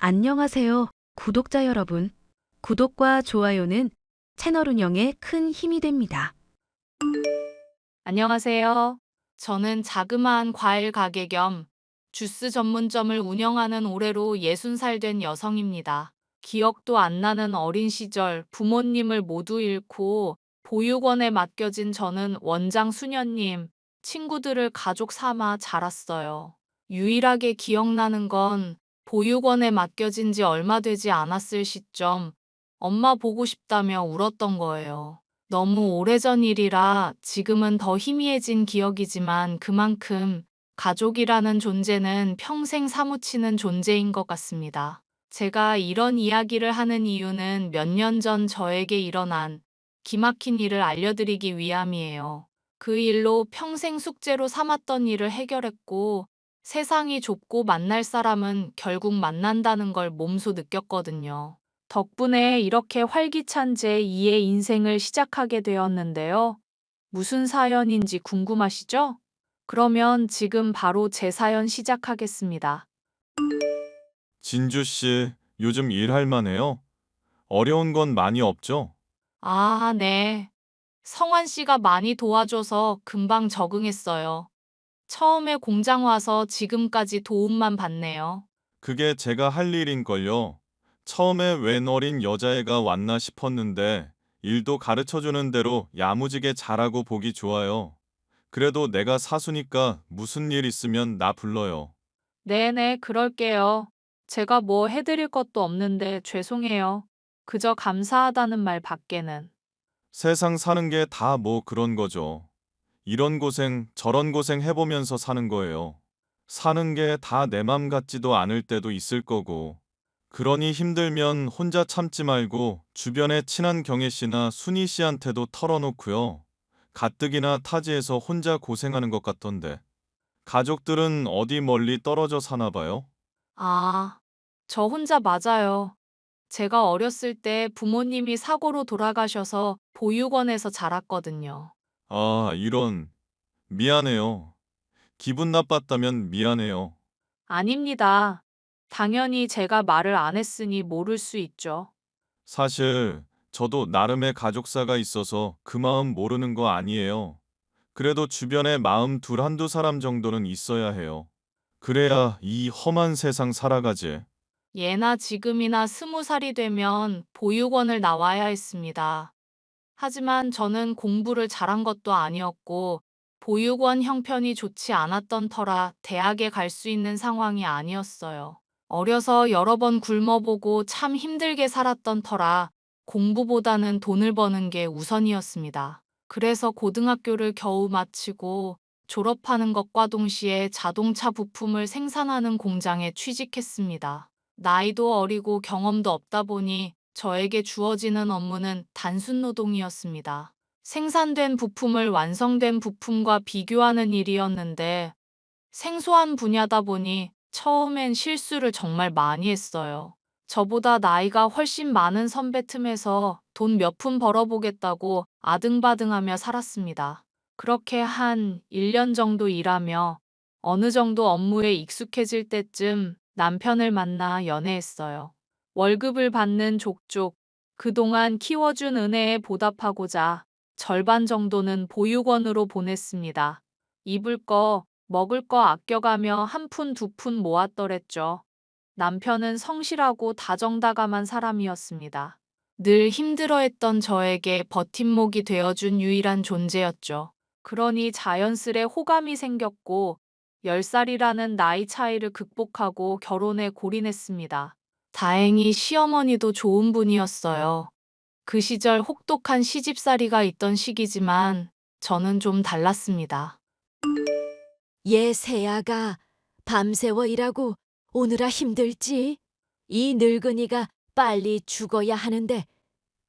안녕하세요, 구독자 여러분. 구독과 좋아요는 채널 운영에 큰 힘이 됩니다. 안녕하세요. 저는 자그마한 과일 가게 겸 주스 전문점을 운영하는 올해로 60살 된 여성입니다. 기억도 안 나는 어린 시절 부모님을 모두 잃고 보육원에 맡겨진 저는 원장 수녀님, 친구들을 가족 삼아 자랐어요. 유일하게 기억나는 건 보육원에 맡겨진 지 얼마 되지 않았을 시점, 엄마 보고 싶다며 울었던 거예요. 너무 오래전 일이라 지금은 더 희미해진 기억이지만 그만큼 가족이라는 존재는 평생 사무치는 존재인 것 같습니다. 제가 이런 이야기를 하는 이유는 몇 년 전 저에게 일어난 기막힌 일을 알려드리기 위함이에요. 그 일로 평생 숙제로 삼았던 일을 해결했고 세상이 좁고 만날 사람은 결국 만난다는 걸 몸소 느꼈거든요. 덕분에 이렇게 활기찬 제2의 인생을 시작하게 되었는데요. 무슨 사연인지 궁금하시죠? 그러면 지금 바로 제 사연 시작하겠습니다. 진주 씨, 요즘 일할 만해요? 어려운 건 많이 없죠? 아, 네. 성환 씨가 많이 도와줘서 금방 적응했어요. 처음에 공장 와서 지금까지 도움만 받네요. 그게 제가 할 일인걸요. 처음에 웬 어린 여자애가 왔나 싶었는데 일도 가르쳐주는 대로 야무지게 잘하고 보기 좋아요. 그래도 내가 사수니까 무슨 일 있으면 나 불러요. 네네, 그럴게요. 제가 뭐 해드릴 것도 없는데 죄송해요. 그저 감사하다는 말 밖에는. 세상 사는 게 다 뭐 그런 거죠. 이런 고생, 저런 고생 해보면서 사는 거예요. 사는 게 다 내 맘 같지도 않을 때도 있을 거고. 그러니 힘들면 혼자 참지 말고 주변에 친한 경혜 씨나 순희 씨한테도 털어놓고요. 가뜩이나 타지에서 혼자 고생하는 것 같던데. 가족들은 어디 멀리 떨어져 사나 봐요? 아, 저 혼자 맞아요. 제가 어렸을 때 부모님이 사고로 돌아가셔서 보육원에서 자랐거든요. 아, 이런. 미안해요. 기분 나빴다면 미안해요. 아닙니다. 당연히 제가 말을 안 했으니 모를 수 있죠. 사실 저도 나름의 가족사가 있어서 그 마음 모르는 거 아니에요. 그래도 주변에 마음 둘 한두 사람 정도는 있어야 해요. 그래야 이 험한 세상 살아가지. 예나 지금이나 20살이 되면 보육원을 나와야 했습니다. 하지만 저는 공부를 잘한 것도 아니었고, 보육원 형편이 좋지 않았던 터라 대학에 갈 수 있는 상황이 아니었어요. 어려서 여러 번 굶어보고 참 힘들게 살았던 터라 공부보다는 돈을 버는 게 우선이었습니다. 그래서 고등학교를 겨우 마치고 졸업하는 것과 동시에 자동차 부품을 생산하는 공장에 취직했습니다. 나이도 어리고 경험도 없다 보니 저에게 주어지는 업무는 단순 노동이었습니다. 생산된 부품을 완성된 부품과 비교하는 일이었는데 생소한 분야다 보니 처음엔 실수를 정말 많이 했어요. 저보다 나이가 훨씬 많은 선배 틈에서 돈 몇 푼 벌어보겠다고 아등바등하며 살았습니다. 그렇게 한 1년 정도 일하며 어느 정도 업무에 익숙해질 때쯤 남편을 만나 연애했어요. 월급을 받는 족족, 그동안 키워준 은혜에 보답하고자 절반 정도는 보육원으로 보냈습니다. 입을 거, 먹을 거 아껴가며 한 푼 두 푼 모았더랬죠. 남편은 성실하고 다정다감한 사람이었습니다. 늘 힘들어했던 저에게 버팀목이 되어준 유일한 존재였죠. 그러니 자연스레 호감이 생겼고 10살이라는 나이 차이를 극복하고 결혼에 골인했습니다. 다행히 시어머니도 좋은 분이었어요. 그 시절 혹독한 시집살이가 있던 시기지만 저는 좀 달랐습니다. 얘 새아가 밤새워 일하고 오느라 힘들지? 이 늙은이가 빨리 죽어야 하는데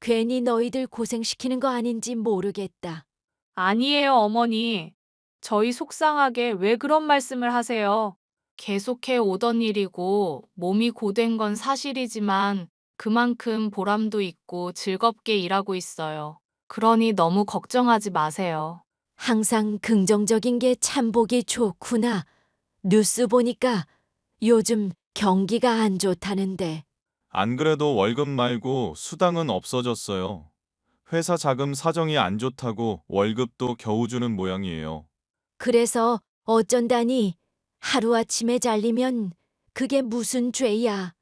괜히 너희들 고생시키는 거 아닌지 모르겠다. 아니에요, 어머니. 저희 속상하게 왜 그런 말씀을 하세요? 계속해 오던 일이고 몸이 고된 건 사실이지만 그만큼 보람도 있고 즐겁게 일하고 있어요. 그러니 너무 걱정하지 마세요. 항상 긍정적인 게 참 보기 좋구나. 뉴스 보니까 요즘 경기가 안 좋다는데. 안 그래도 월급 말고 수당은 없어졌어요. 회사 자금 사정이 안 좋다고 월급도 겨우 주는 모양이에요. 그래서 어쩐다니 하루아침에 잘리면 그게 무슨 죄야.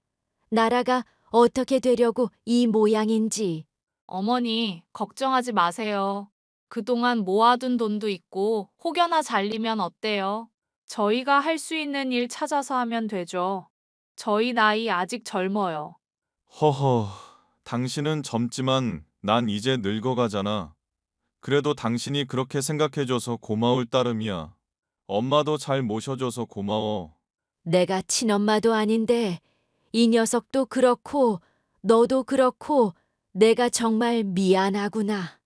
나라가 어떻게 되려고 이 모양인지. 어머니, 걱정하지 마세요. 그동안 모아둔 돈도 있고 혹여나 잘리면 어때요? 저희가 할 수 있는 일 찾아서 하면 되죠. 저희 나이 아직 젊어요. 허허, 당신은 젊지만 난 이제 늙어가잖아. 그래도 당신이 그렇게 생각해줘서 고마울 따름이야. 엄마도 잘 모셔줘서 고마워. 내가 친엄마도 아닌데 이 녀석도 그렇고 너도 그렇고 내가 정말 미안하구나.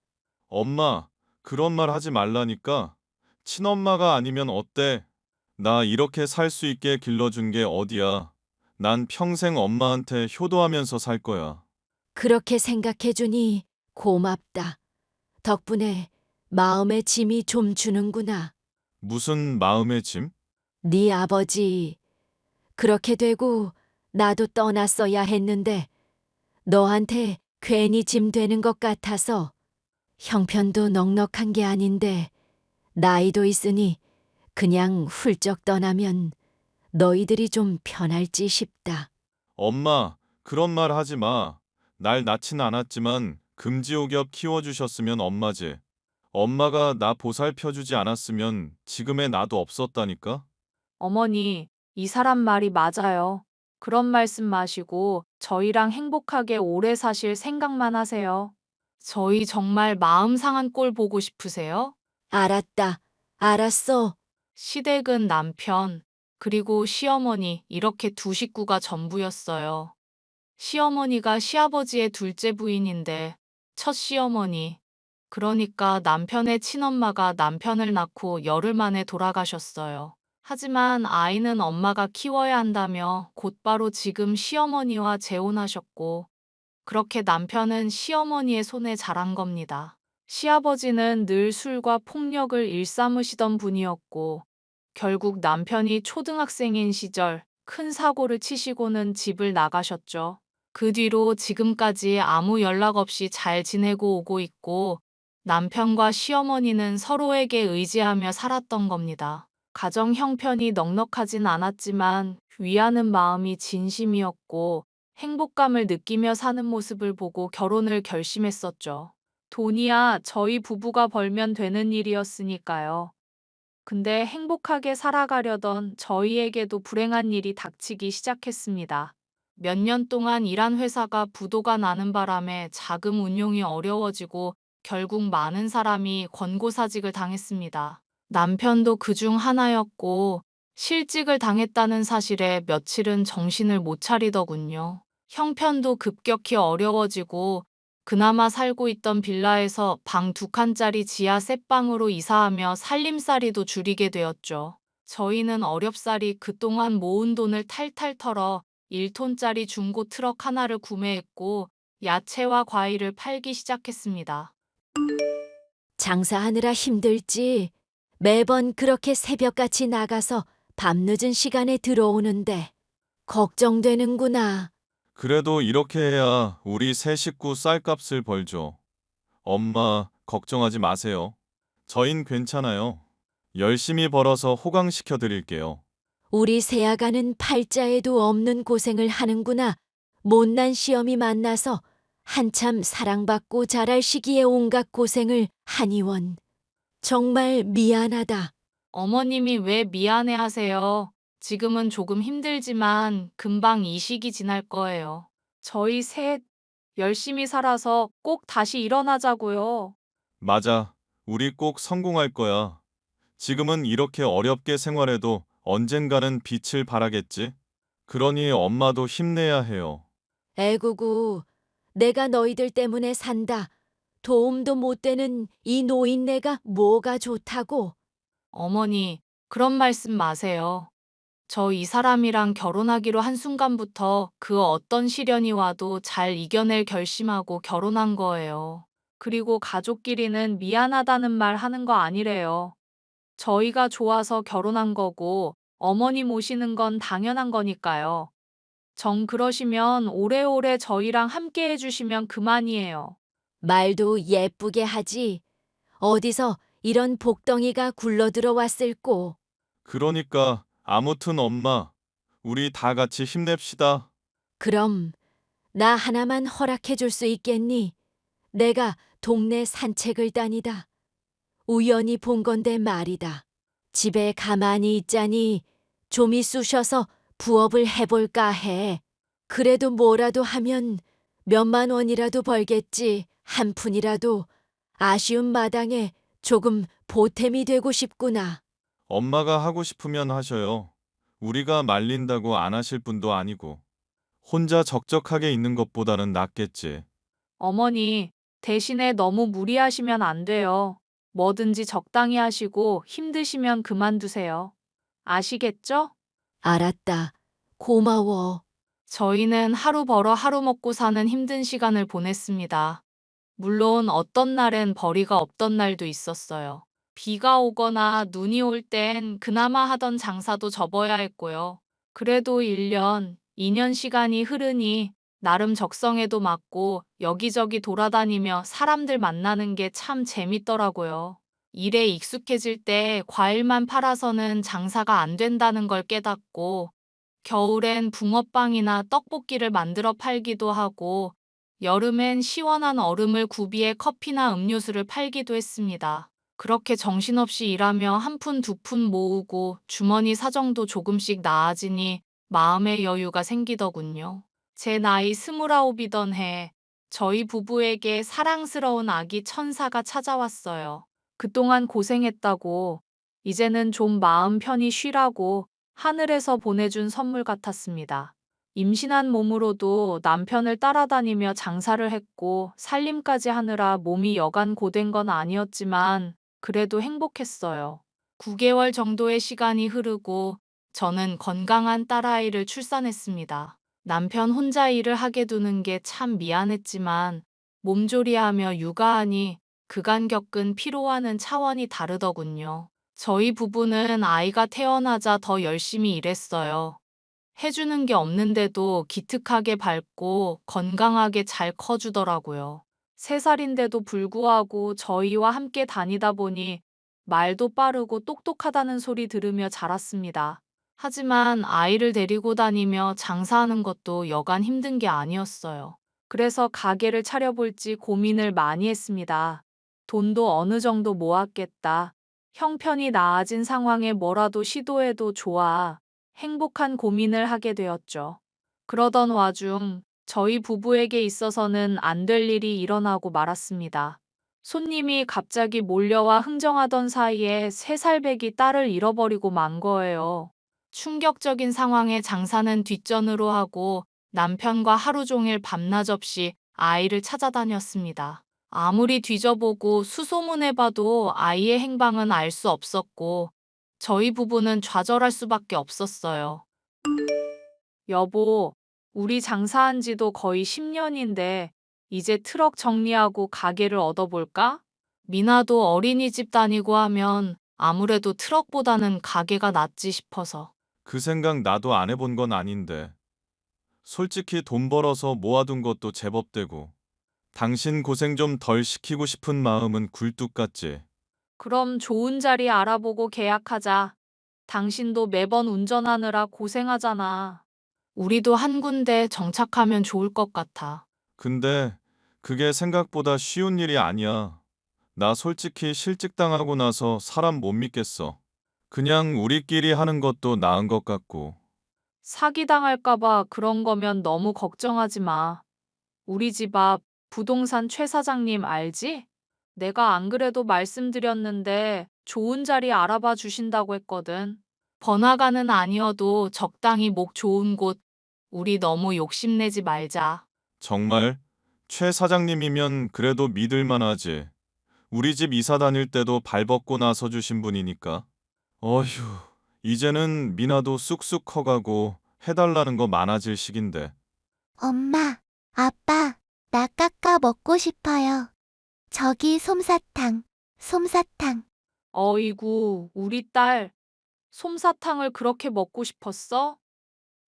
엄마, 그런 말 하지 말라니까. 친엄마가 아니면 어때? 나 이렇게 살 수 있게 길러준 게 어디야. 난 평생 엄마한테 효도하면서 살 거야. 그렇게 생각해주니 고맙다. 덕분에 마음의 짐이 좀 주는구나. 무슨 마음의 짐? 네 아버지 그렇게 되고 나도 떠났어야 했는데 너한테 괜히 짐 되는 것 같아서 형편도 넉넉한 게 아닌데 나이도 있으니 그냥 훌쩍 떠나면 너희들이 좀 편할지 싶다. 엄마, 그런 말 하지 마. 날 낳진 않았지만 금지옥엽 키워주셨으면 엄마지. 엄마가 나 보살펴주지 않았으면 지금의 나도 없었다니까? 어머니, 이 사람 말이 맞아요. 그런 말씀 마시고 저희랑 행복하게 오래 사실 생각만 하세요. 저희 정말 마음 상한 꼴 보고 싶으세요? 알았다. 알았어. 시댁은 남편, 그리고 시어머니 이렇게 두 식구가 전부였어요. 시어머니가 시아버지의 둘째 부인인데 첫 시어머니, 그러니까 남편의 친엄마가 남편을 낳고 열흘 만에 돌아가셨어요. 하지만 아이는 엄마가 키워야 한다며 곧바로 지금 시어머니와 재혼하셨고 그렇게 남편은 시어머니의 손에 자란 겁니다. 시아버지는 늘 술과 폭력을 일삼으시던 분이었고 결국 남편이 초등학생인 시절 큰 사고를 치시고는 집을 나가셨죠. 그 뒤로 지금까지 아무 연락 없이 잘 지내고 오고 있고 남편과 시어머니는 서로에게 의지하며 살았던 겁니다. 가정 형편이 넉넉하진 않았지만 위하는 마음이 진심이었고 행복감을 느끼며 사는 모습을 보고 결혼을 결심했었죠. 돈이야 저희 부부가 벌면 되는 일이었으니까요. 근데 행복하게 살아가려던 저희에게도 불행한 일이 닥치기 시작했습니다. 몇 년 동안 일한 회사가 부도가 나는 바람에 자금 운용이 어려워지고 결국 많은 사람이 권고사직을 당했습니다. 남편도 그중 하나였고 실직을 당했다는 사실에 며칠은 정신을 못 차리더군요. 형편도 급격히 어려워지고 그나마 살고 있던 빌라에서 방 2칸짜리 지하 셋방으로 이사하며 살림살이도 줄이게 되었죠. 저희는 어렵사리 그동안 모은 돈을 탈탈 털어 1톤짜리 중고 트럭 하나를 구매했고 야채와 과일을 팔기 시작했습니다. 장사하느라 힘들지. 매번 그렇게 새벽같이 나가서 밤늦은 시간에 들어오는데 걱정되는구나. 그래도 이렇게 해야 우리 세 식구 쌀값을 벌죠. 엄마, 걱정하지 마세요. 저흰 괜찮아요. 열심히 벌어서 호강시켜 드릴게요. 우리 새아가는 팔자에도 없는 고생을 하는구나. 못난 시험이 만나서 한참 사랑받고 자랄 시기에 온갖 고생을 하니원. 정말 미안하다. 어머님이 왜 미안해 하세요? 지금은 조금 힘들지만 금방 이 시기 지날 거예요. 저희 셋 열심히 살아서 꼭 다시 일어나자고요. 맞아. 우리 꼭 성공할 거야. 지금은 이렇게 어렵게 생활해도 언젠가는 빛을 발하겠지? 그러니 엄마도 힘내야 해요. 애구구, 내가 너희들 때문에 산다. 도움도 못 되는 이 노인네가 뭐가 좋다고. 어머니, 그런 말씀 마세요. 저 이 사람이랑 결혼하기로 한순간부터 그 어떤 시련이 와도 잘 이겨낼 결심하고 결혼한 거예요. 그리고 가족끼리는 미안하다는 말 하는 거 아니래요. 저희가 좋아서 결혼한 거고 어머니 모시는 건 당연한 거니까요. 정 그러시면 오래오래 저희랑 함께 해주시면 그만이에요. 말도 예쁘게 하지. 어디서 이런 복덩이가 굴러 들어왔을꼬. 그러니까 아무튼 엄마, 우리 다 같이 힘냅시다. 그럼 나 하나만 허락해 줄 수 있겠니? 내가 동네 산책을 다니다. 우연히 본 건데 말이다. 집에 가만히 있자니 좀이 쑤셔서 부업을 해볼까 해. 그래도 뭐라도 하면 몇만 원이라도 벌겠지. 한 푼이라도 아쉬운 마당에 조금 보탬이 되고 싶구나. 엄마가 하고 싶으면 하셔요. 우리가 말린다고 안 하실 분도 아니고. 혼자 적적하게 있는 것보다는 낫겠지. 어머니, 대신에 너무 무리하시면 안 돼요. 뭐든지 적당히 하시고 힘드시면 그만두세요. 아시겠죠? 알았다. 고마워. 저희는 하루 벌어 하루 먹고 사는 힘든 시간을 보냈습니다. 물론 어떤 날엔 벌이가 없던 날도 있었어요. 비가 오거나 눈이 올 땐 그나마 하던 장사도 접어야 했고요. 그래도 1년, 2년 시간이 흐르니 나름 적성에도 맞고 여기저기 돌아다니며 사람들 만나는 게 참 재밌더라고요. 일에 익숙해질 때 과일만 팔아서는 장사가 안 된다는 걸 깨닫고 겨울엔 붕어빵이나 떡볶이를 만들어 팔기도 하고 여름엔 시원한 얼음을 구비해 커피나 음료수를 팔기도 했습니다. 그렇게 정신없이 일하며 한 푼 두 푼 모으고 주머니 사정도 조금씩 나아지니 마음의 여유가 생기더군요. 제 나이 29이던 해 저희 부부에게 사랑스러운 아기 천사가 찾아왔어요. 그동안 고생했다고 이제는 좀 마음 편히 쉬라고 하늘에서 보내준 선물 같았습니다. 임신한 몸으로도 남편을 따라다니며 장사를 했고 살림까지 하느라 몸이 여간 고된 건 아니었지만 그래도 행복했어요. 9개월 정도의 시간이 흐르고 저는 건강한 딸아이를 출산했습니다. 남편 혼자 일을 하게 두는 게 참 미안했지만 몸조리하며 육아하니 그간 겪은 피로와는 차원이 다르더군요. 저희 부부는 아이가 태어나자 더 열심히 일했어요. 해주는 게 없는데도 기특하게 밝고 건강하게 잘 커주더라고요. 3살인데도 불구하고 저희와 함께 다니다 보니 말도 빠르고 똑똑하다는 소리 들으며 자랐습니다. 하지만 아이를 데리고 다니며 장사하는 것도 여간 힘든 게 아니었어요. 그래서 가게를 차려볼지 고민을 많이 했습니다. 돈도 어느 정도 모았겠다. 형편이 나아진 상황에 뭐라도 시도해도 좋아. 행복한 고민을 하게 되었죠. 그러던 와중 저희 부부에게 있어서는 안 될 일이 일어나고 말았습니다. 손님이 갑자기 몰려와 흥정하던 사이에 3살배기 딸을 잃어버리고 만 거예요. 충격적인 상황에 장사는 뒷전으로 하고 남편과 하루 종일 밤낮 없이 아이를 찾아다녔습니다. 아무리 뒤져보고 수소문해봐도 아이의 행방은 알 수 없었고 저희 부부는 좌절할 수밖에 없었어요. 여보, 우리 장사한 지도 거의 10년인데 이제 트럭 정리하고 가게를 얻어볼까? 미나도 어린이집 다니고 하면 아무래도 트럭보다는 가게가 낫지 싶어서. 그 생각 나도 안 해본 건 아닌데. 솔직히 돈 벌어서 모아둔 것도 제법 되고. 당신 고생 좀 덜 시키고 싶은 마음은 굴뚝 같지. 그럼 좋은 자리 알아보고 계약하자. 당신도 매번 운전하느라 고생하잖아. 우리도 한 군데 정착하면 좋을 것 같아. 근데 그게 생각보다 쉬운 일이 아니야. 나 솔직히 실직당하고 나서 사람 못 믿겠어. 그냥 우리끼리 하는 것도 나은 것 같고. 사기당할까봐 그런 거면 너무 걱정하지 마. 우리 집 앞 부동산 최 사장님 알지? 내가 안 그래도 말씀드렸는데 좋은 자리 알아봐 주신다고 했거든. 번화가는 아니어도 적당히 목 좋은 곳, 우리 너무 욕심내지 말자. 정말? 최 사장님이면 그래도 믿을 만하지. 우리 집 이사 다닐 때도 발벗고 나서 주신 분이니까. 어휴, 이제는 미나도 쑥쑥 커가고 해달라는 거 많아질 시긴데. 엄마, 아빠, 나 깎아 먹고 싶어요. 저기 솜사탕, 솜사탕. 어이구, 우리 딸, 솜사탕을 그렇게 먹고 싶었어?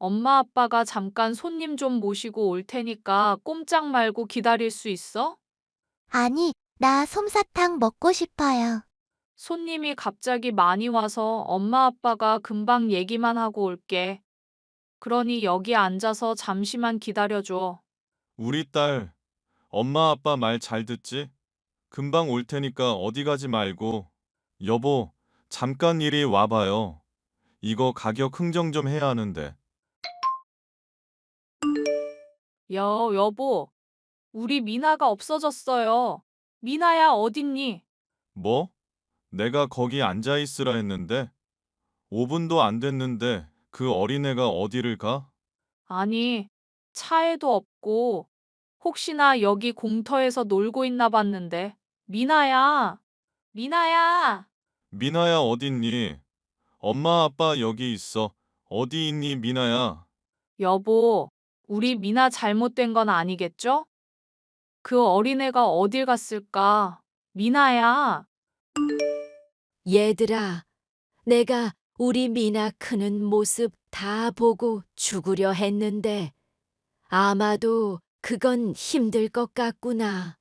엄마 아빠가 잠깐 손님 좀 모시고 올 테니까 꼼짝 말고 기다릴 수 있어? 아니, 나 솜사탕 먹고 싶어요. 손님이 갑자기 많이 와서 엄마 아빠가 금방 얘기만 하고 올게. 그러니 여기 앉아서 잠시만 기다려줘. 우리 딸, 엄마 아빠 말 잘 듣지? 금방 올 테니까 어디 가지 말고. 여보, 잠깐 이리 와봐요. 이거 가격 흥정 좀 해야 하는데. 여보, 우리 미나가 없어졌어요. 미나야, 어딨니? 뭐? 내가 거기 앉아 있으라 했는데 5분도 안 됐는데 그 어린애가 어디를 가? 아니, 차에도 없고, 혹시나 여기 공터에서 놀고 있나 봤는데. 미나야, 미나야. 미나야 어딨니? 엄마 아빠 여기 있어. 어디 있니 미나야? 여보, 우리 미나 잘못된 건 아니겠죠? 그 어린애가 어딜 갔을까? 미나야. 얘들아, 내가 우리 미나 크는 모습 다 보고 죽으려 했는데 아마도 그건 힘들 것 같구나.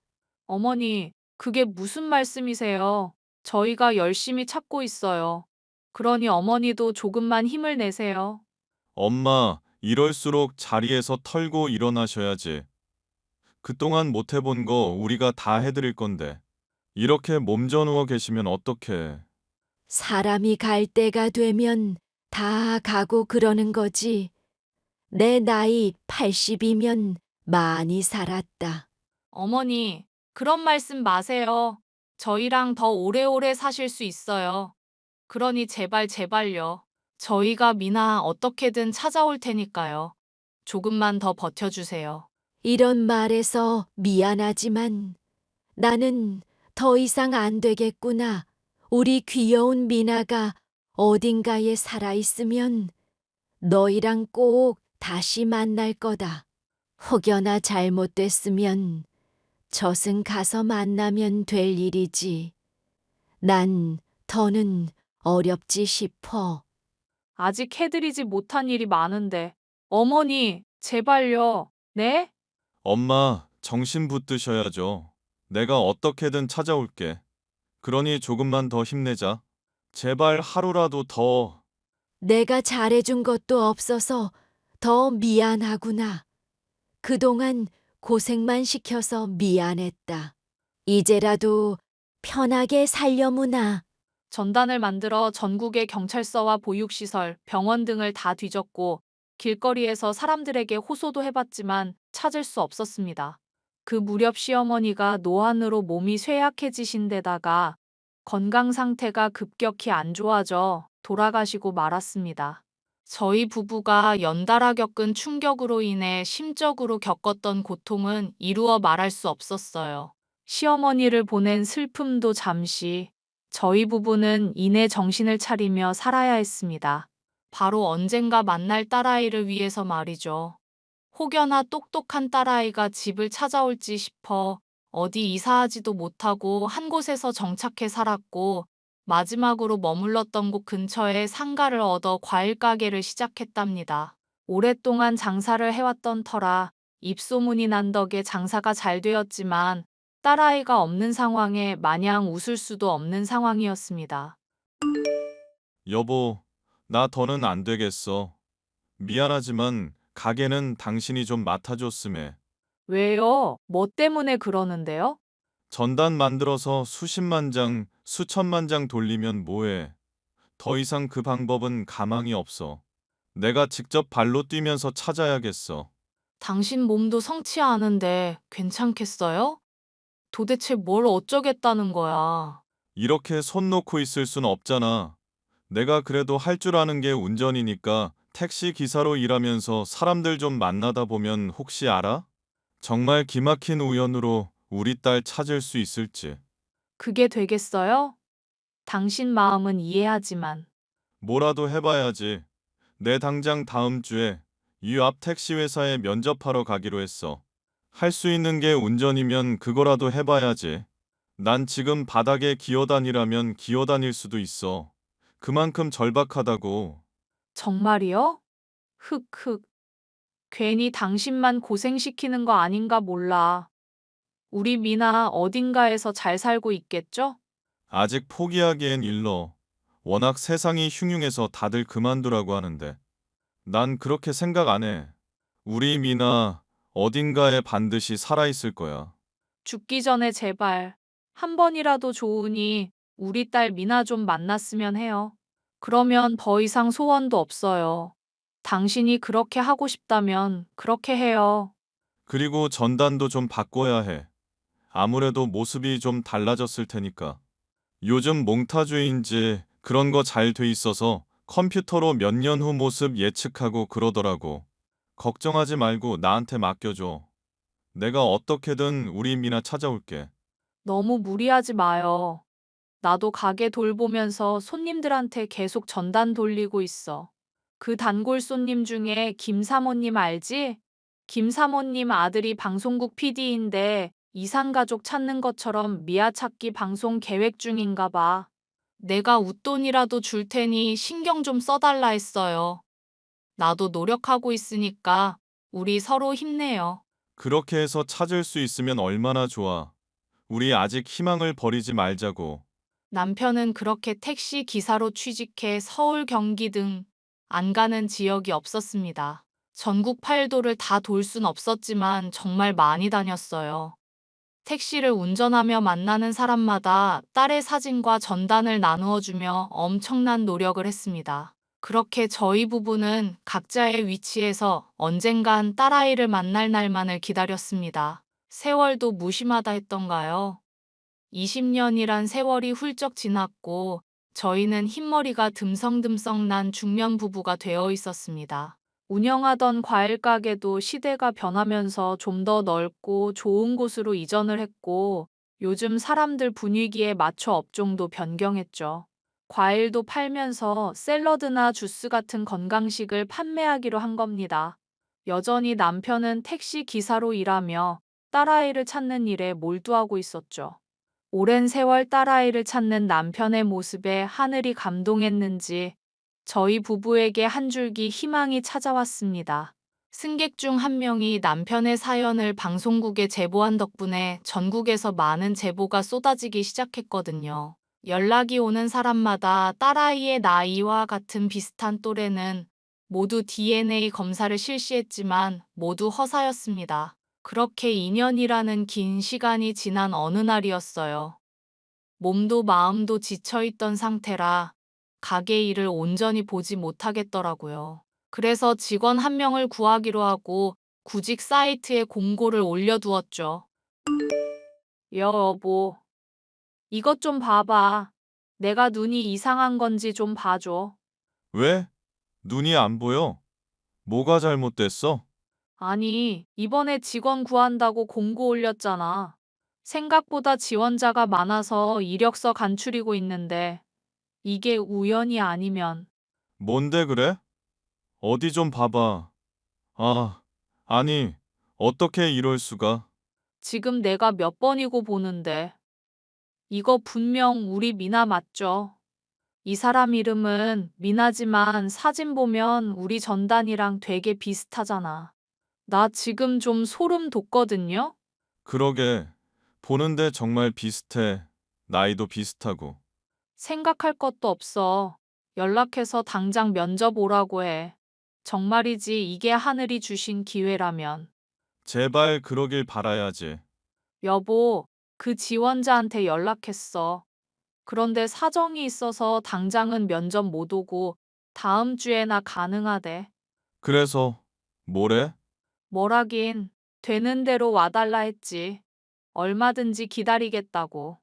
어머니, 그게 무슨 말씀이세요? 저희가 열심히 찾고 있어요. 그러니 어머니도 조금만 힘을 내세요. 엄마, 이럴수록 자리에서 털고 일어나셔야지. 그동안 못 해본 거 우리가 다 해드릴 건데. 이렇게 몸져 누워 계시면 어떡해. 사람이 갈 때가 되면 다 가고 그러는 거지. 내 나이 80이면 많이 살았다. 어머니, 그런 말씀 마세요. 저희랑 더 오래오래 사실 수 있어요. 그러니 제발요. 저희가 미나 어떻게든 찾아올 테니까요. 조금만 더 버텨주세요. 이런 말에서 미안하지만 나는 더 이상 안 되겠구나. 우리 귀여운 미나가 어딘가에 살아있으면 너희랑 꼭 다시 만날 거다. 혹여나 잘못됐으면 젖은 가서 만나면 될 일이지. 난 더는 어렵지 싶어. 아직 해드리지 못한 일이 많은데. 어머니, 제발요. 네? 엄마, 정신 붙드셔야죠. 내가 어떻게든 찾아올게. 그러니 조금만 더 힘내자. 제발 하루라도 더. 내가 잘해준 것도 없어서 더 미안하구나. 그동안 고생만 시켜서 미안했다. 이제라도 편하게 살려무나. 전단을 만들어 전국의 경찰서와 보육시설, 병원 등을 다 뒤졌고 길거리에서 사람들에게 호소도 해봤지만 찾을 수 없었습니다. 그 무렵 시어머니가 노안으로 몸이 쇠약해지신 데다가 건강 상태가 급격히 안 좋아져 돌아가시고 말았습니다. 저희 부부가 연달아 겪은 충격으로 인해 심적으로 겪었던 고통은 이루어 말할 수 없었어요. 시어머니를 보낸 슬픔도 잠시, 저희 부부는 이내 정신을 차리며 살아야 했습니다. 바로 언젠가 만날 딸아이를 위해서 말이죠. 혹여나 똑똑한 딸아이가 집을 찾아올지 싶어 어디 이사하지도 못하고 한 곳에서 정착해 살았고 마지막으로 머물렀던 곳 근처에 상가를 얻어 과일 가게를 시작했답니다. 오랫동안 장사를 해왔던 터라 입소문이 난 덕에 장사가 잘 되었지만 딸아이가 없는 상황에 마냥 웃을 수도 없는 상황이었습니다. 여보, 나 더는 안 되겠어. 미안하지만 가게는 당신이 좀 맡아줬음에. 왜요? 뭐 때문에 그러는데요? 전단 만들어서 수십만 장, 수천만 장 돌리면 뭐해. 더 이상 그 방법은 가망이 없어. 내가 직접 발로 뛰면서 찾아야겠어. 당신 몸도 성치 않은데 괜찮겠어요? 도대체 뭘 어쩌겠다는 거야. 이렇게 손 놓고 있을 순 없잖아. 내가 그래도 할 줄 아는 게 운전이니까 택시 기사로 일하면서 사람들 좀 만나다 보면 혹시 알아? 정말 기막힌 우연으로 우리 딸 찾을 수 있을지. 그게 되겠어요? 당신 마음은 이해하지만 뭐라도 해봐야지. 내 당장 다음 주에 이 앞 택시 회사에 면접하러 가기로 했어. 할 수 있는 게 운전이면 그거라도 해봐야지. 난 지금 바닥에 기어다니라면 기어다닐 수도 있어. 그만큼 절박하다고. 정말이요? 흑흑. 괜히 당신만 고생시키는 거 아닌가 몰라. 우리 미나 어딘가에서 잘 살고 있겠죠? 아직 포기하기엔 일러. 워낙 세상이 흉흉해서 다들 그만두라고 하는데. 난 그렇게 생각 안 해. 우리 미나 어딘가에 반드시 살아있을 거야. 죽기 전에 제발 한 번이라도 좋으니 우리 딸 미나 좀 만났으면 해요. 그러면 더 이상 소원도 없어요. 당신이 그렇게 하고 싶다면 그렇게 해요. 그리고 전단도 좀 바꿔야 해. 아무래도 모습이 좀 달라졌을 테니까. 요즘 몽타주의인지 그런 거 잘 돼 있어서 컴퓨터로 몇 년 후 모습 예측하고 그러더라고. 걱정하지 말고 나한테 맡겨줘. 내가 어떻게든 우리 미나 찾아올게. 너무 무리하지 마요. 나도 가게 돌보면서 손님들한테 계속 전단 돌리고 있어. 그 단골 손님 중에 김 사모님 알지? 김 사모님 아들이 방송국 PD인데 이산가족 찾는 것처럼 미아 찾기 방송 계획 중인가 봐. 내가 웃돈이라도 줄 테니 신경 좀 써달라 했어요. 나도 노력하고 있으니까 우리 서로 힘내요. 그렇게 해서 찾을 수 있으면 얼마나 좋아. 우리 아직 희망을 버리지 말자고. 남편은 그렇게 택시 기사로 취직해 서울, 경기 등 안 가는 지역이 없었습니다. 전국 8도를 다 돌 순 없었지만 정말 많이 다녔어요. 택시를 운전하며 만나는 사람마다 딸의 사진과 전단을 나누어 주며 엄청난 노력을 했습니다. 그렇게 저희 부부는 각자의 위치에서 언젠간 딸아이를 만날 날만을 기다렸습니다. 세월도 무심하다 했던가요? 20년이란 세월이 훌쩍 지났고 저희는 흰머리가 듬성듬성 난 중년 부부가 되어 있었습니다. 운영하던 과일 가게도 시대가 변하면서 좀 더 넓고 좋은 곳으로 이전을 했고 요즘 사람들 분위기에 맞춰 업종도 변경했죠. 과일도 팔면서 샐러드나 주스 같은 건강식을 판매하기로 한 겁니다. 여전히 남편은 택시 기사로 일하며 딸아이를 찾는 일에 몰두하고 있었죠. 오랜 세월 딸아이를 찾는 남편의 모습에 하늘이 감동했는지 저희 부부에게 한 줄기 희망이 찾아왔습니다. 승객 중 한 명이 남편의 사연을 방송국에 제보한 덕분에 전국에서 많은 제보가 쏟아지기 시작했거든요. 연락이 오는 사람마다 딸아이의 나이와 같은 비슷한 또래는 모두 DNA 검사를 실시했지만 모두 허사였습니다. 그렇게 2년이라는 긴 시간이 지난 어느 날이었어요. 몸도 마음도 지쳐있던 상태라 가게 일을 온전히 보지 못하겠더라고요. 그래서 직원 한 명을 구하기로 하고 구직 사이트에 공고를 올려두었죠. 여보, 이것 좀 봐봐. 내가 눈이 이상한 건지 좀 봐줘. 왜? 눈이 안 보여? 뭐가 잘못됐어? 아니, 이번에 직원 구한다고 공고 올렸잖아. 생각보다 지원자가 많아서 이력서 간추리고 있는데 이게 우연이 아니면 뭔데 그래? 어디 좀 봐봐. 아, 아니, 어떻게 이럴 수가? 지금 내가 몇 번이고 보는데 이거 분명 우리 미나 맞죠? 이 사람 이름은 미나지만 사진 보면 우리 전단이랑 되게 비슷하잖아. 나 지금 좀 소름 돋거든요? 그러게, 보는데 정말 비슷해. 나이도 비슷하고. 생각할 것도 없어. 연락해서 당장 면접 오라고 해. 정말이지 이게 하늘이 주신 기회라면. 제발 그러길 바라야지. 여보, 그 지원자한테 연락했어. 그런데 사정이 있어서 당장은 면접 못 오고 다음 주에나 가능하대. 그래서, 뭐래? 뭐라긴, 되는 대로 와달라 했지. 얼마든지 기다리겠다고.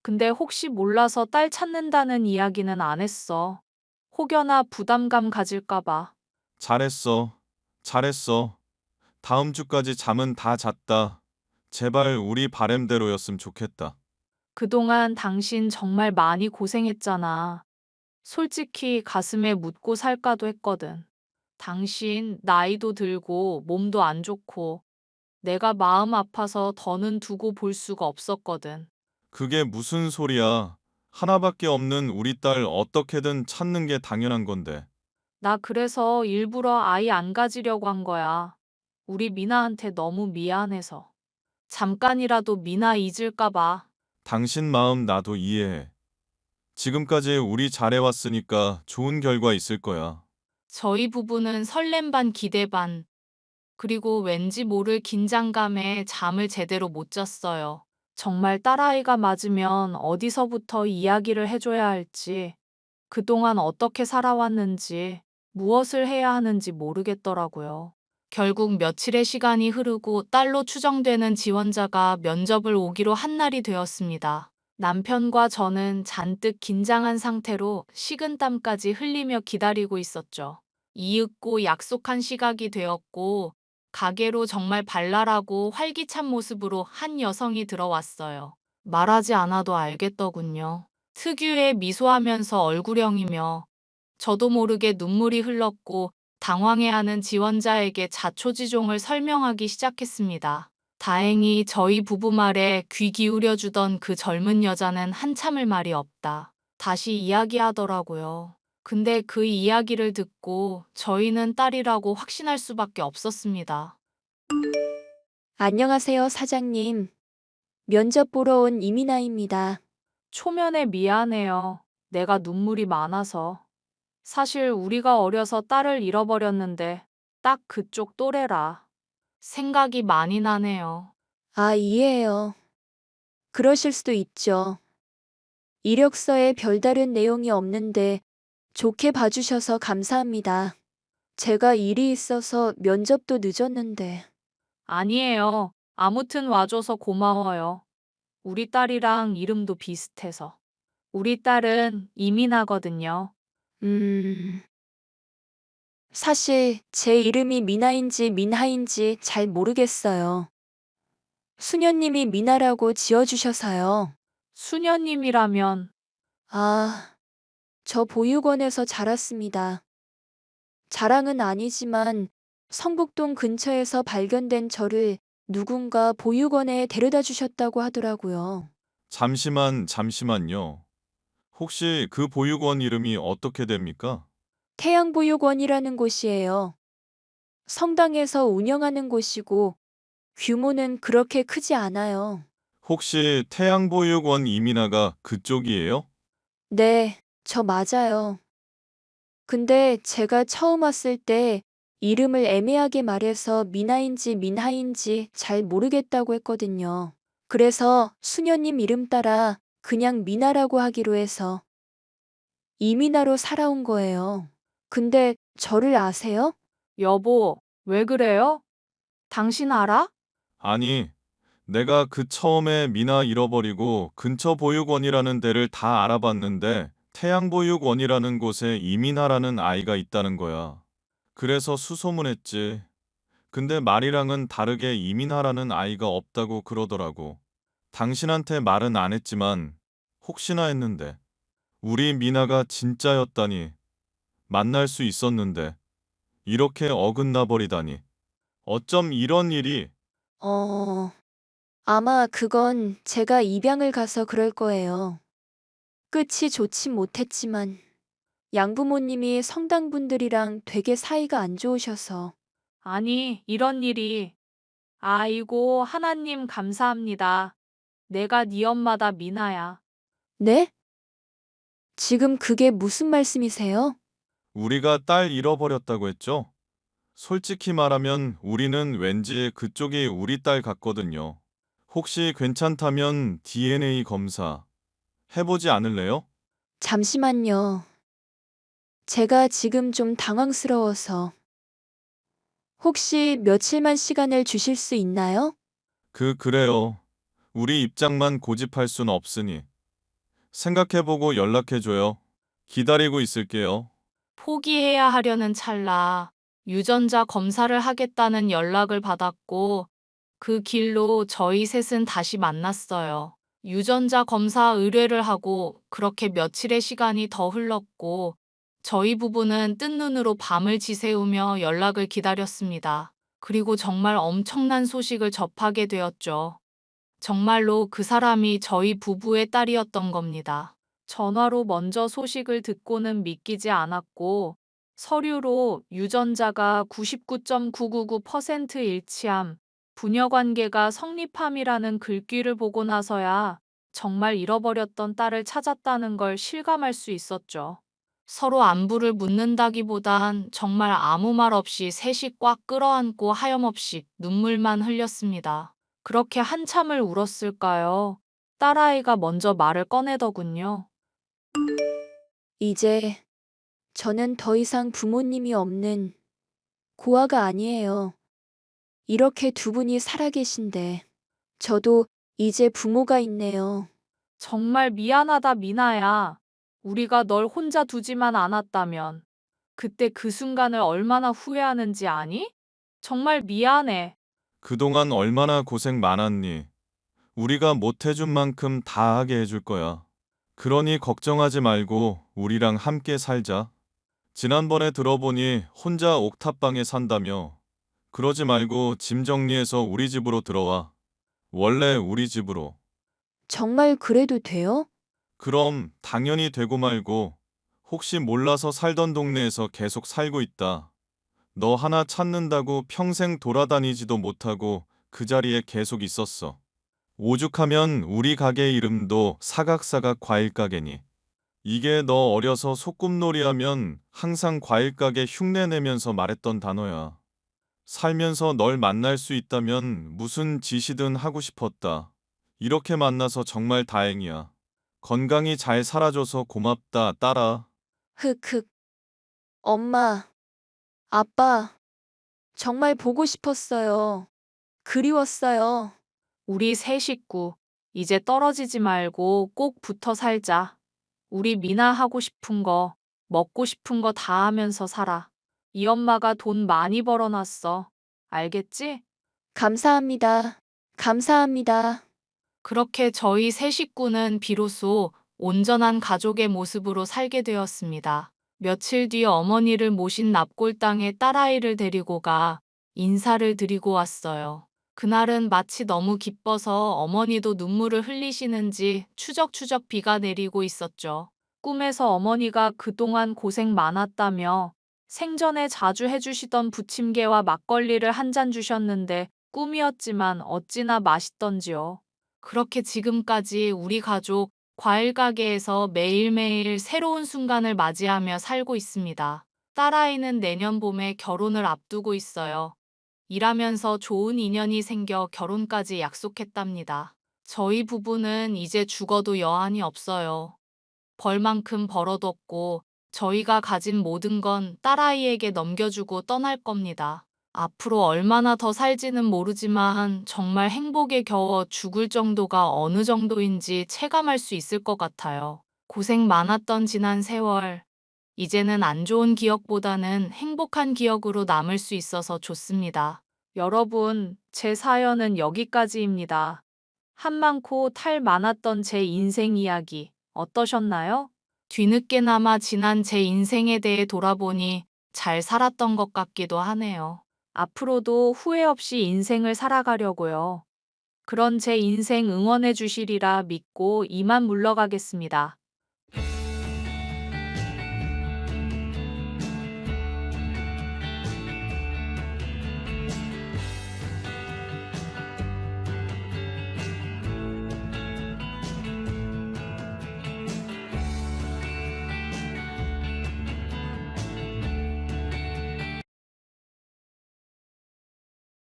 근데 혹시 몰라서 딸 찾는다는 이야기는 안 했어. 혹여나 부담감 가질까봐. 잘했어. 잘했어. 다음 주까지 잠은 다 잤다. 제발 우리 바램대로였으면 좋겠다. 그동안 당신 정말 많이 고생했잖아. 솔직히 가슴에 묻고 살까도 했거든. 당신 나이도 들고 몸도 안 좋고 내가 마음 아파서 더는 두고 볼 수가 없었거든. 그게 무슨 소리야. 하나밖에 없는 우리 딸 어떻게든 찾는 게 당연한 건데. 나 그래서 일부러 아이 안 가지려고 한 거야. 우리 미나한테 너무 미안해서. 잠깐이라도 미나 잊을까 봐. 당신 마음 나도 이해해. 지금까지 우리 잘해왔으니까 좋은 결과 있을 거야. 저희 부부는 설렘 반 기대 반, 그리고 왠지 모를 긴장감에 잠을 제대로 못 잤어요. 정말 딸아이가 맞으면 어디서부터 이야기를 해줘야 할지, 그동안 어떻게 살아왔는지, 무엇을 해야 하는지 모르겠더라고요. 결국 며칠의 시간이 흐르고 딸로 추정되는 지원자가 면접을 오기로 한 날이 되었습니다. 남편과 저는 잔뜩 긴장한 상태로 식은땀까지 흘리며 기다리고 있었죠. 이윽고 약속한 시각이 되었고, 가게로 정말 발랄하고 활기찬 모습으로 한 여성이 들어왔어요. 말하지 않아도 알겠더군요. 특유의 미소하면서 얼굴형이며, 저도 모르게 눈물이 흘렀고 당황해하는 지원자에게 자초지종을 설명하기 시작했습니다. 다행히 저희 부부 말에 귀 기울여주던 그 젊은 여자는 한참을 말이 없다 다시 이야기하더라고요. 근데 그 이야기를 듣고 저희는 딸이라고 확신할 수밖에 없었습니다. 안녕하세요, 사장님. 면접 보러 온 이민아입니다. 초면에 미안해요. 내가 눈물이 많아서. 사실 우리가 어려서 딸을 잃어버렸는데 딱 그쪽 또래라. 생각이 많이 나네요. 아, 이해해요. 그러실 수도 있죠. 이력서에 별다른 내용이 없는데 좋게 봐주셔서 감사합니다. 제가 일이 있어서 면접도 늦었는데. 아니에요. 아무튼 와줘서 고마워요. 우리 딸이랑 이름도 비슷해서. 우리 딸은 이민아거든요. 음, 사실 제 이름이 미나인지 민하인지 잘 모르겠어요. 수녀님이 미나라고 지어주셔서요. 수녀님이라면 아, 저 보육원에서 자랐습니다. 자랑은 아니지만 성북동 근처에서 발견된 저를 누군가 보육원에 데려다 주셨다고 하더라고요. 잠시만요. 혹시 그 보육원 이름이 어떻게 됩니까? 태양보육원이라는 곳이에요. 성당에서 운영하는 곳이고 규모는 그렇게 크지 않아요. 혹시 태양보육원 이민아가 그쪽이에요? 네, 저 맞아요. 근데 제가 처음 왔을 때 이름을 애매하게 말해서 미나인지 민하인지 잘 모르겠다고 했거든요. 그래서 수녀님 이름 따라 그냥 미나라고 하기로 해서 이민아로 살아온 거예요. 근데 저를 아세요? 여보, 왜 그래요? 당신 알아? 아니, 내가 그 처음에 미나 잃어버리고 근처 보육원이라는 데를 다 알아봤는데 태양보육원이라는 곳에 이민아라는 아이가 있다는 거야. 그래서 수소문했지. 근데 말이랑은 다르게 이민아라는 아이가 없다고 그러더라고. 당신한테 말은 안 했지만 혹시나 했는데 우리 미나가 진짜였다니. 만날 수 있었는데 이렇게 어긋나 버리다니. 어쩜 이런 일이. 어, 아마 그건 제가 입양을 가서 그럴 거예요. 끝이 좋진 못했지만 양부모님이 성당분들이랑 되게 사이가 안 좋으셔서. 아니, 이런 일이. 아이고, 하나님 감사합니다. 내가 네 엄마다 미나야. 네? 지금 그게 무슨 말씀이세요? 우리가 딸 잃어버렸다고 했죠? 솔직히 말하면 우리는 왠지 그쪽이 우리 딸 같거든요. 혹시 괜찮다면 DNA 검사 해보지 않을래요? 잠시만요. 제가 지금 좀 당황스러워서. 혹시 며칠만 시간을 주실 수 있나요? 그래요. 우리 입장만 고집할 순 없으니. 생각해보고 연락해줘요. 기다리고 있을게요. 포기해야 하려는 찰나 유전자 검사를 하겠다는 연락을 받았고 그 길로 저희 셋은 다시 만났어요. 유전자 검사 의뢰를 하고 그렇게 며칠의 시간이 더 흘렀고 저희 부부는 뜬 눈으로 밤을 지새우며 연락을 기다렸습니다. 그리고 정말 엄청난 소식을 접하게 되었죠. 정말로 그 사람이 저희 부부의 딸이었던 겁니다. 전화로 먼저 소식을 듣고는 믿기지 않았고 서류로 유전자가 99.999% 일치함, 부녀관계가 성립함이라는 글귀를 보고 나서야 정말 잃어버렸던 딸을 찾았다는 걸 실감할 수 있었죠. 서로 안부를 묻는다기보단 정말 아무 말 없이 셋이 꽉 끌어안고 하염없이 눈물만 흘렸습니다. 그렇게 한참을 울었을까요? 딸아이가 먼저 말을 꺼내더군요. 이제 저는 더 이상 부모님이 없는 고아가 아니에요. 이렇게 두 분이 살아계신데 저도 이제 부모가 있네요. 정말 미안하다, 미나야. 우리가 널 혼자 두지만 않았다면 그때 그 순간을 얼마나 후회하는지 아니? 정말 미안해. 그동안 얼마나 고생 많았니? 우리가 못 해준 만큼 다 하게 해줄 거야. 그러니 걱정하지 말고 우리랑 함께 살자. 지난번에 들어보니 혼자 옥탑방에 산다며. 그러지 말고 짐 정리해서 우리 집으로 들어와. 원래 우리 집으로. 정말 그래도 돼요? 그럼 당연히 되고 말고. 혹시 몰라서 살던 동네에서 계속 살고 있다. 너 하나 찾는다고 평생 돌아다니지도 못하고 그 자리에 계속 있었어. 오죽하면 우리 가게 이름도 사각사각 과일가게니. 이게 너 어려서 소꿉놀이 하면 항상 과일가게 흉내 내면서 말했던 단어야. 살면서 널 만날 수 있다면 무슨 짓이든 하고 싶었다. 이렇게 만나서 정말 다행이야. 건강히 잘 살아줘서 고맙다, 딸아. 흑흑. 엄마, 아빠, 정말 보고 싶었어요. 그리웠어요. 우리 세 식구, 이제 떨어지지 말고 꼭 붙어 살자. 우리 미나 하고 싶은 거, 먹고 싶은 거 다 하면서 살아. 이 엄마가 돈 많이 벌어놨어. 알겠지? 감사합니다. 감사합니다. 그렇게 저희 세 식구는 비로소 온전한 가족의 모습으로 살게 되었습니다. 며칠 뒤 어머니를 모신 납골당에 딸아이를 데리고 가 인사를 드리고 왔어요. 그날은 마치 너무 기뻐서 어머니도 눈물을 흘리시는지 추적추적 비가 내리고 있었죠. 꿈에서 어머니가 그동안 고생 많았다며 생전에 자주 해주시던 부침개와 막걸리를 한 잔 주셨는데 꿈이었지만 어찌나 맛있던지요. 그렇게 지금까지 우리 가족 과일 가게에서 매일매일 새로운 순간을 맞이하며 살고 있습니다. 딸아이는 내년 봄에 결혼을 앞두고 있어요. 일하면서 좋은 인연이 생겨 결혼까지 약속했답니다. 저희 부부는 이제 죽어도 여한이 없어요. 벌만큼 벌어뒀고 저희가 가진 모든 건 딸아이에게 넘겨주고 떠날 겁니다. 앞으로 얼마나 더 살지는 모르지만 정말 행복에 겨워 죽을 정도가 어느 정도인지 체감할 수 있을 것 같아요. 고생 많았던 지난 세월. 이제는 안 좋은 기억보다는 행복한 기억으로 남을 수 있어서 좋습니다. 여러분, 제 사연은 여기까지입니다. 한 많고 탈 많았던 제 인생 이야기 어떠셨나요? 뒤늦게나마 지난 제 인생에 대해 돌아보니 잘 살았던 것 같기도 하네요. 앞으로도 후회 없이 인생을 살아가려고요. 그런 제 인생 응원해 주시리라 믿고 이만 물러가겠습니다.